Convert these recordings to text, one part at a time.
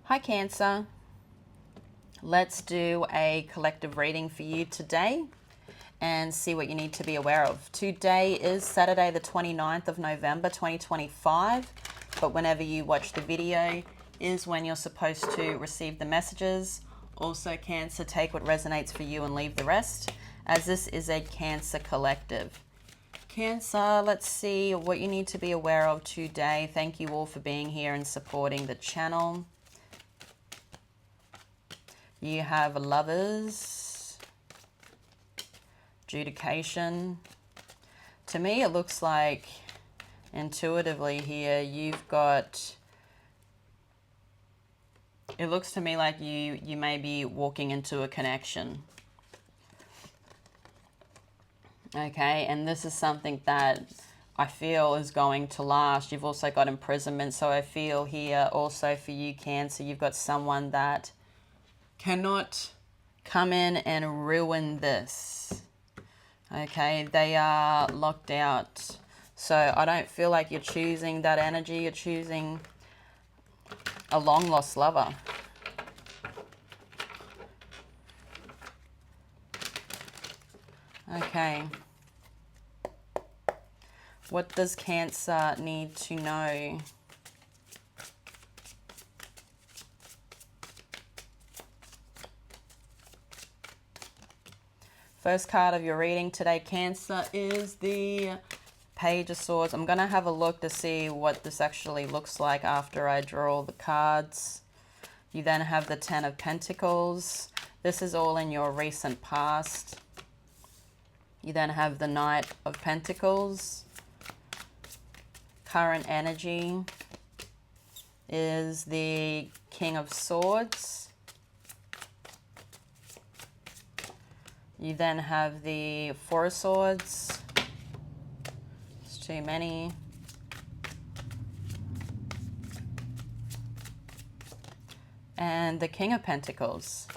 Hi Cancer, let's do a collective reading for you today and see what you need to be aware of. Today is Saturday the 29th of November 2025, but whenever you watch the video is when you're supposed to receive the messages. Also Cancer, take what resonates for you and leave the rest, as this is a Cancer collective. Cancer, let's see what you need to be aware of today. Thank you all for being here and supporting the channel. You have Lovers, Adjudication. To me, it looks like intuitively here you've got, it looks to me like you may be walking into a connection. Okay, and this is something that I feel is going to last. You've also got imprisonment, so I feel here also for you Cancer, you've got someone that cannot come in and ruin this. Okay, they are locked out. So I don't feel like you're choosing that energy. You're choosing a long lost lover. Okay. What does Cancer need to know? First card of your reading today, Cancer, is the Page of Swords. I'm going to have a look to see what this actually looks like after I draw the cards. You then have the Ten of Pentacles. This is all in your recent past. You then have the Knight of Pentacles. Current energy is the King of Swords. You then have the Four of Swords. It's too many. And the King of Pentacles.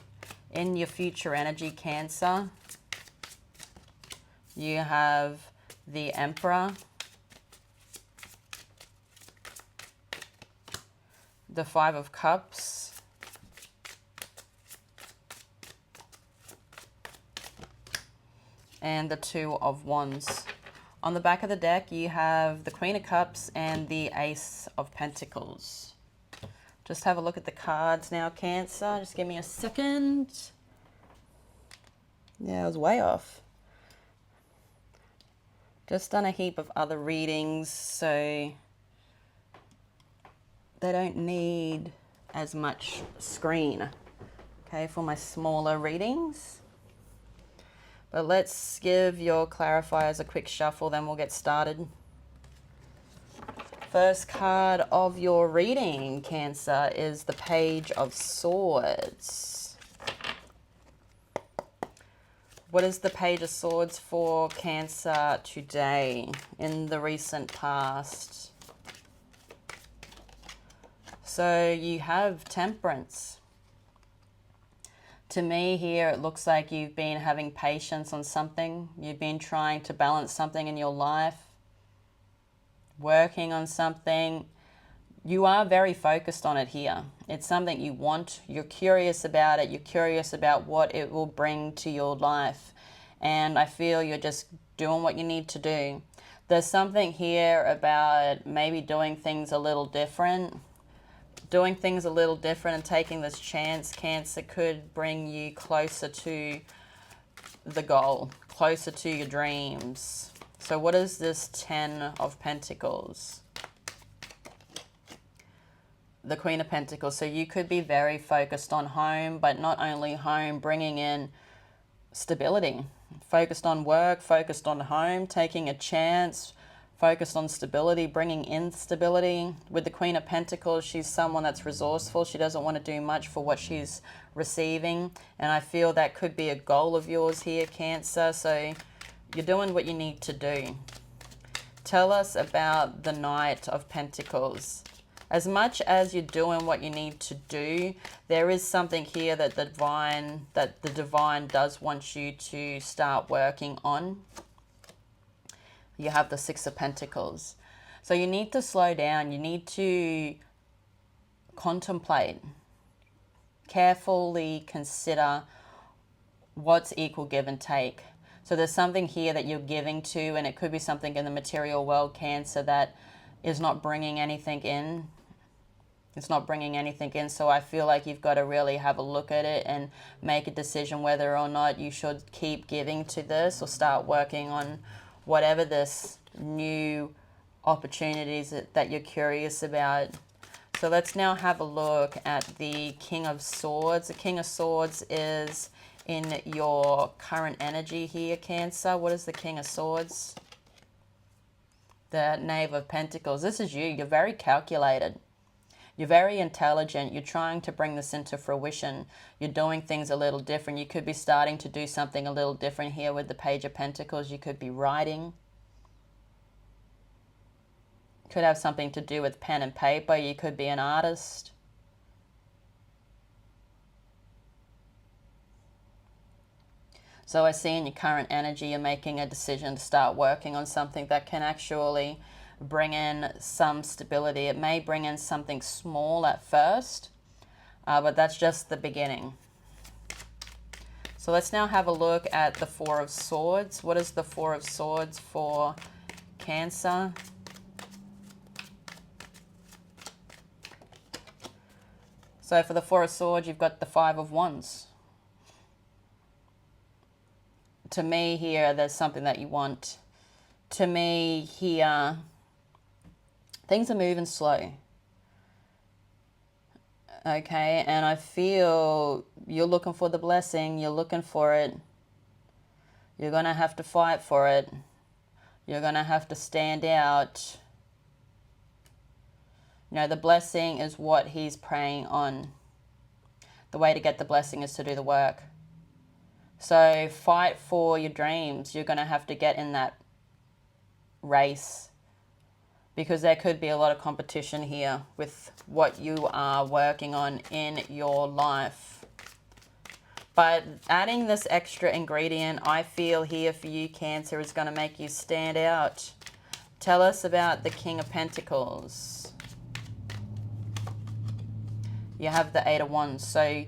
In your future energy, Cancer, you have the Emperor, the Five of Cups, and the Two of Wands. On the back of the deck, you have the Queen of Cups and the Ace of Pentacles. Just have a look at the cards now, Cancer. Just give me a second. Yeah, I was way off. Just done a heap of other readings, so they don't need as much screen, okay, for my smaller readings. But let's give your clarifiers a quick shuffle, then we'll get started. First card of your reading, Cancer, is the Page of Swords. What is the Page of Swords for Cancer today in the recent past? So you have Temperance. To me here, it looks like you've been having patience on something. You've been trying to balance something in your life, working on something. You are very focused on it here. It's something you want. You're curious about it. You're curious about what it will bring to your life. And I feel you're just doing what you need to do. There's something here about maybe doing things a little different. Doing things a little different and taking this chance, Cancer, could bring you closer to the goal, closer to your dreams. So what is this Ten of Pentacles? The Queen of Pentacles. So you could be very focused on home, but not only home, bringing in stability. Focused on work, focused on home, taking a chance, focused on stability, bringing in stability. With the Queen of Pentacles, she's someone that's resourceful. She doesn't want to do much for what she's receiving. And I feel that could be a goal of yours here, Cancer. So you're doing what you need to do. Tell us about the Knight of Pentacles. As much as you're doing what you need to do, there is something here that the divine does want you to start working on. You have the Six of Pentacles. So you need to slow down. You need to contemplate. carefully consider what's equal give and take. So there's something here that you're giving to, and it could be something in the material world, Cancer, that is not bringing anything in. It's not bringing anything in. So I feel like you've got to really have a look at it and make a decision whether or not you should keep giving to this or start working on whatever this new opportunities that you're curious about. So let's now have a look at the King of Swords. The King of Swords is in your current energy here, Cancer. What is the King of Swords? The Knave of Pentacles. This is you. You're very calculated. You're very intelligent. You're trying to bring this into fruition. You're doing things a little different. You could be starting to do something a little different here with the Page of Pentacles. You could be writing. Could have something to do with pen and paper. You could be an artist. So I see in your current energy, you're making a decision to start working on something that can actually bring in some stability. It may bring in something small at first, but that's just the beginning. So let's now have a look at the Four of Swords. What is the Four of Swords for Cancer? So for the Four of Swords, you've got the Five of Wands. To me here, there's something that you want. To me here, things are moving slow. Okay, and I feel you're looking for the blessing. You're looking for it. You're going to have to fight for it. You're going to have to stand out. You know, the blessing is what he's preying on. The way to get the blessing is to do the work. So fight for your dreams. You're going to have to get in that race, because there could be a lot of competition here with what you are working on in your life. But adding this extra ingredient, I feel here for you, Cancer, is going to make you stand out. Tell us about the King of Pentacles. You have the Eight of Wands. So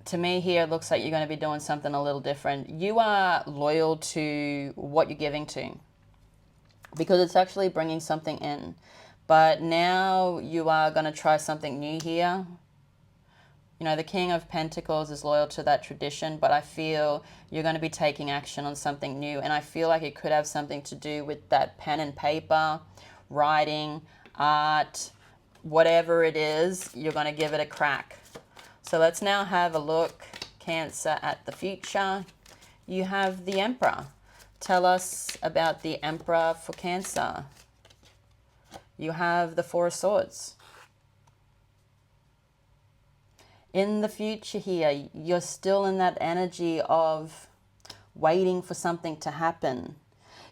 to me here, it looks like you're going to be doing something a little different. You are loyal to what you're giving to, because it's actually bringing something in. But now you are going to try something new here. You know, the King of Pentacles is loyal to that tradition, but I feel you're going to be taking action on something new. And I feel like it could have something to do with that pen and paper, writing, art, whatever it is, you're going to give it a crack. So let's now have a look, Cancer, at the future. You have the Emperor. Tell us about the Emperor for Cancer. You have the Four of Swords. In the future here, you're still in that energy of waiting for something to happen.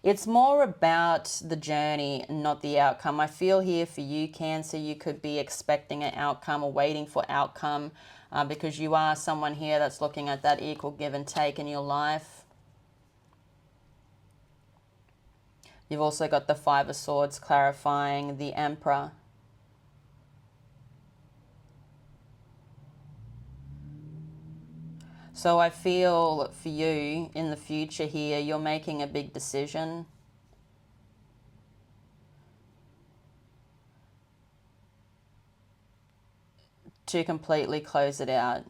It's more about the journey, not the outcome. I feel here for you, Cancer, you could be expecting an outcome or waiting for outcome, because you are someone here that's looking at that equal give and take in your life. You've also got the Five of Swords clarifying the Emperor. So I feel for you in the future here, you're making a big decision. To completely close it out.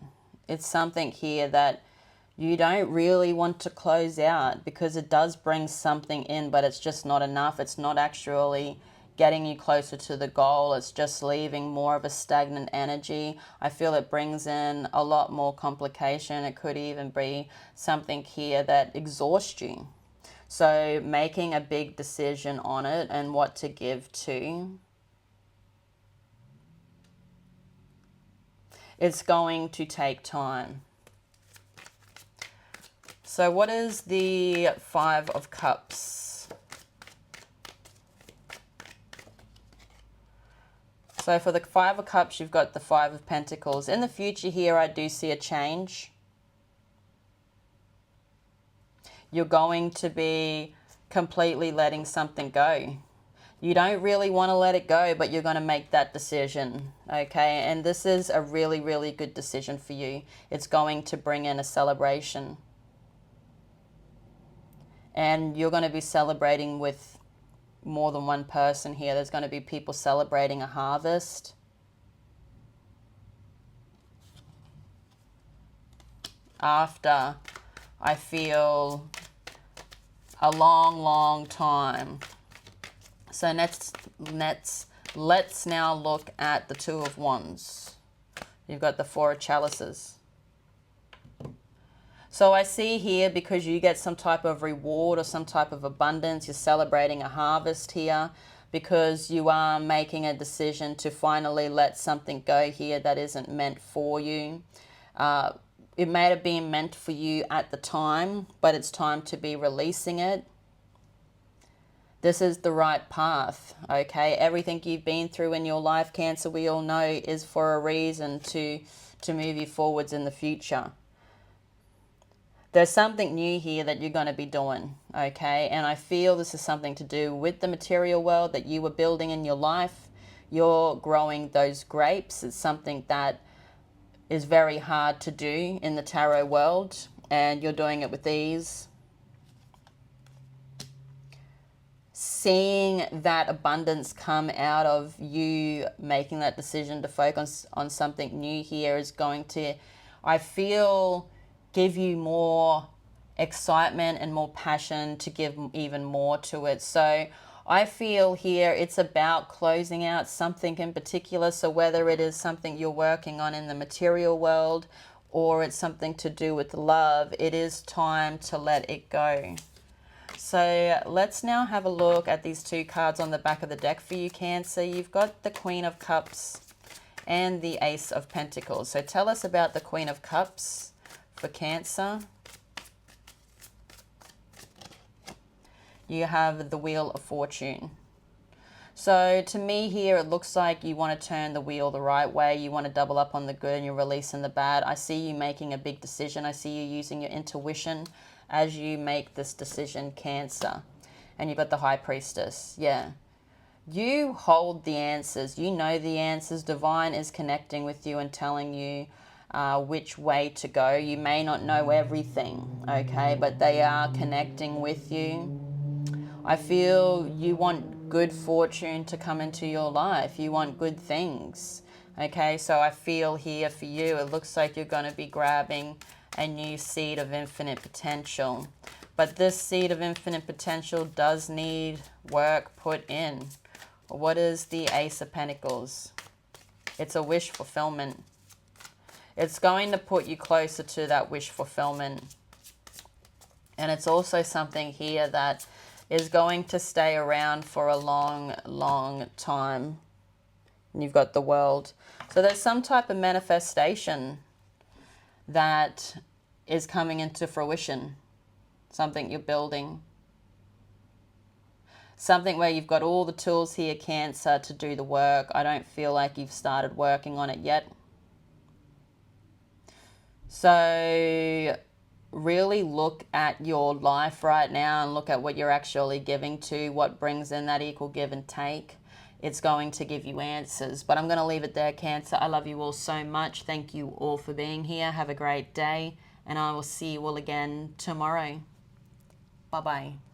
It's something here that you don't really want to close out, because it does bring something in, but it's just not enough. It's not actually getting you closer to the goal. It's just leaving more of a stagnant energy. I feel it brings in a lot more complication. It could even be something here that exhausts you. So making a big decision on it and what to give to. It's going to take time. So what is the Five of Cups? So for the Five of Cups, you've got the Five of Pentacles. In the future here, I do see a change. You're going to be completely letting something go. You don't really want to let it go, but you're going to make that decision, okay? And this is a really, really good decision for you. It's going to bring in a celebration. And you're going to be celebrating with more than one person here. There's going to be people celebrating a harvest. After, I feel, a long, long time. So let's now look at the Two of Wands. You've got the Four of Chalices. So I see here, because you get some type of reward or some type of abundance, you're celebrating a harvest here, because you are making a decision to finally let something go here that isn't meant for you. It may have been meant for you at the time, but it's time to be releasing it. This is the right path, okay? Everything you've been through in your life, Cancer, we all know, is for a reason to move you forwards in the future. There's something new here that you're going to be doing, okay? And I feel this is something to do with the material world that you were building in your life. You're growing those grapes. It's something that is very hard to do in the tarot world, and you're doing it with ease. Seeing that abundance come out of you making that decision to focus on something new here is going to, I feel, give you more excitement and more passion to give even more to it. So I feel here it's about closing out something in particular. So whether it is something you're working on in the material world or it's something to do with love, it is time to let it go. So let's now have a look at these two cards on the back of the deck for you, Cancer. You've got the Queen of Cups and the Ace of Pentacles. So tell us about the Queen of Cups for Cancer. You have the Wheel of Fortune. So to me here, it looks like you want to turn the wheel the right way. You want to double up on the good and you're releasing the bad. I see you making a big decision. I see you using your intuition as you make this decision, Cancer. And you've got the High Priestess. Yeah. You hold the answers. You know the answers. Divine is connecting with you and telling you which way to go. You may not know everything, okay, but they are connecting with you. I feel you want good fortune to come into your life. You want good things, okay? So I feel here for you, it looks like you're going to be grabbing a new seed of infinite potential. But this seed of infinite potential does need work put in. What is the Ace of Pentacles? It's a wish fulfillment. It's going to put you closer to that wish fulfillment. And it's also something here that is going to stay around for a long, long time. And you've got the World. So there's some type of manifestation that is coming into fruition. Something you're building. Something where you've got all the tools here, Cancer, to do the work. I don't feel like you've started working on it yet. So really look at your life right now and look at what you're actually giving to, what brings in that equal give and take. It's going to give you answers. But I'm going to leave it there, Cancer. I love you all so much. Thank you all for being here. Have a great day. And I will see you all again tomorrow. Bye-bye.